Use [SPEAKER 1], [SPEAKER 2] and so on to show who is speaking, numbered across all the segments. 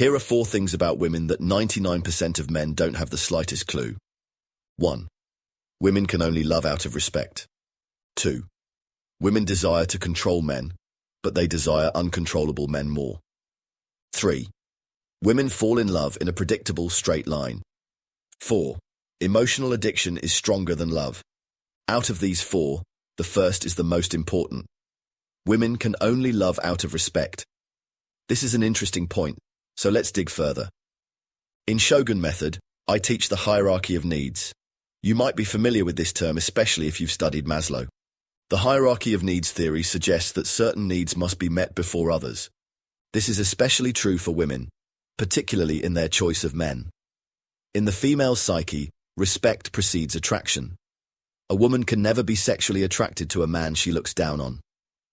[SPEAKER 1] Here are 4 things about women that 99% of men don't have the slightest clue. 1. Women can only love out of respect. 2. Women desire to control men, but they desire uncontrollable men more. 3. Women fall in love in a predictable straight line. 4. Emotional addiction is stronger than love. Out of these 4, the first is the most important. Women can only love out of respect. This is an interesting point, so let's dig further. In Shogun Method, I teach the hierarchy of needs. You might be familiar with this term, especially if you've studied Maslow. The hierarchy of needs theory suggests that certain needs must be met before others. This is especially true for women, particularly in their choice of men. In the female psyche, respect precedes attraction. A woman can never be sexually attracted to a man she looks down on.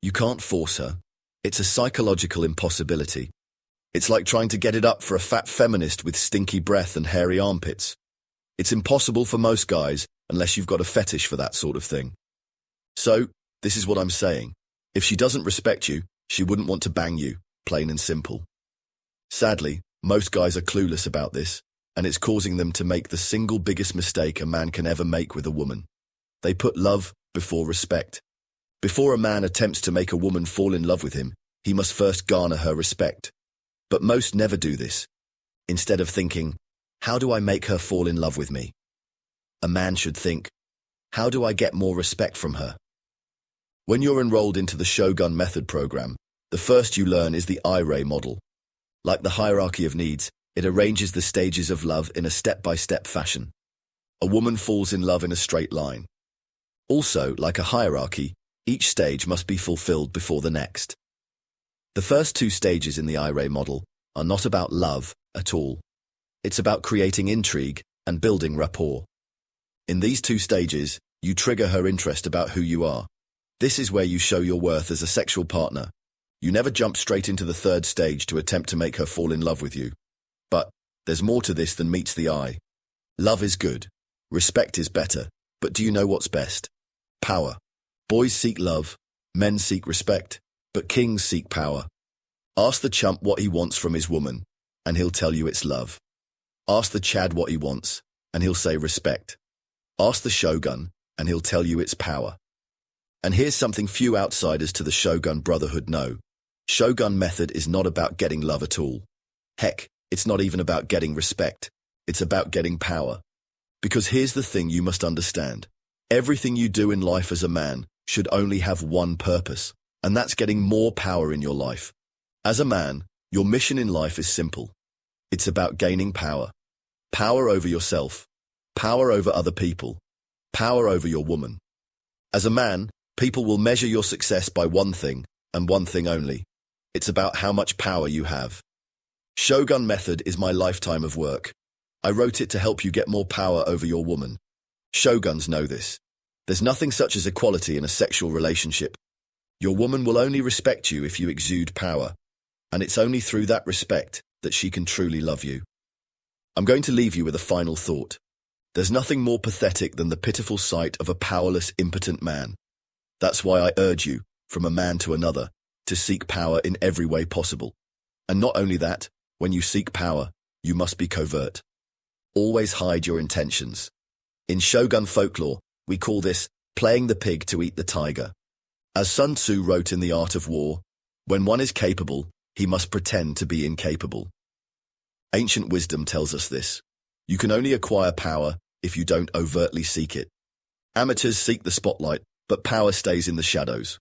[SPEAKER 1] You can't force her. It's a psychological impossibility. It's like trying to get it up for a fat feminist with stinky breath and hairy armpits. It's impossible for most guys unless you've got a fetish for that sort of thing. So, this is what I'm saying. If she doesn't respect you, she wouldn't want to bang you, plain and simple. Sadly, most guys are clueless about this, and it's causing them to make the single biggest mistake a man can ever make with a woman. They put love before respect. Before a man attempts to make a woman fall in love with him, he must first garner her respect. But most never do this. Instead of thinking, how do I make her fall in love with me? A man should think, how do I get more respect from her? When you're enrolled into the Shogun Method program, the first you learn is the I-Ray model. Like the hierarchy of needs, it arranges the stages of love in a step-by-step fashion. A woman falls in love in a straight line. Also, like a hierarchy, each stage must be fulfilled before the next. The first 2 stages in the I-Ray model are not about love at all. It's about creating intrigue and building rapport. In these 2 stages, you trigger her interest about who you are. This is where you show your worth as a sexual partner. You never jump straight into the 3rd stage to attempt to make her fall in love with you. But there's more to this than meets the eye. Love is good. Respect is better. But do you know what's best? Power. Boys seek love. Men seek respect. But kings seek power. Ask the chump what he wants from his woman, and he'll tell you it's love. Ask the Chad what he wants, and he'll say respect. Ask the Shogun, and he'll tell you it's power. And here's something few outsiders to the Shogun Brotherhood know. Shogun Method is not about getting love at all. Heck, it's not even about getting respect. It's about getting power. Because here's the thing you must understand. Everything you do in life as a man should only have one purpose, and that's getting more power in your life. As a man, your mission in life is simple. It's about gaining power. Power over yourself. Power over other people. Power over your woman. As a man, people will measure your success by one thing, and one thing only. It's about how much power you have. Shogun Method is my lifetime of work. I wrote it to help you get more power over your woman. Shoguns know this. There's nothing such as equality in a sexual relationship. Your woman will only respect you if you exude power, and it's only through that respect that she can truly love you. I'm going to leave you with a final thought. There's nothing more pathetic than the pitiful sight of a powerless, impotent man. That's why I urge you, from a man to another, to seek power in every way possible. And not only that, when you seek power, you must be covert. Always hide your intentions. In Shogun folklore, we call this playing the pig to eat the tiger. As Sun Tzu wrote in The Art of War, when one is capable, he must pretend to be incapable. Ancient wisdom tells us this. You can only acquire power if you don't overtly seek it. Amateurs seek the spotlight, but power stays in the shadows.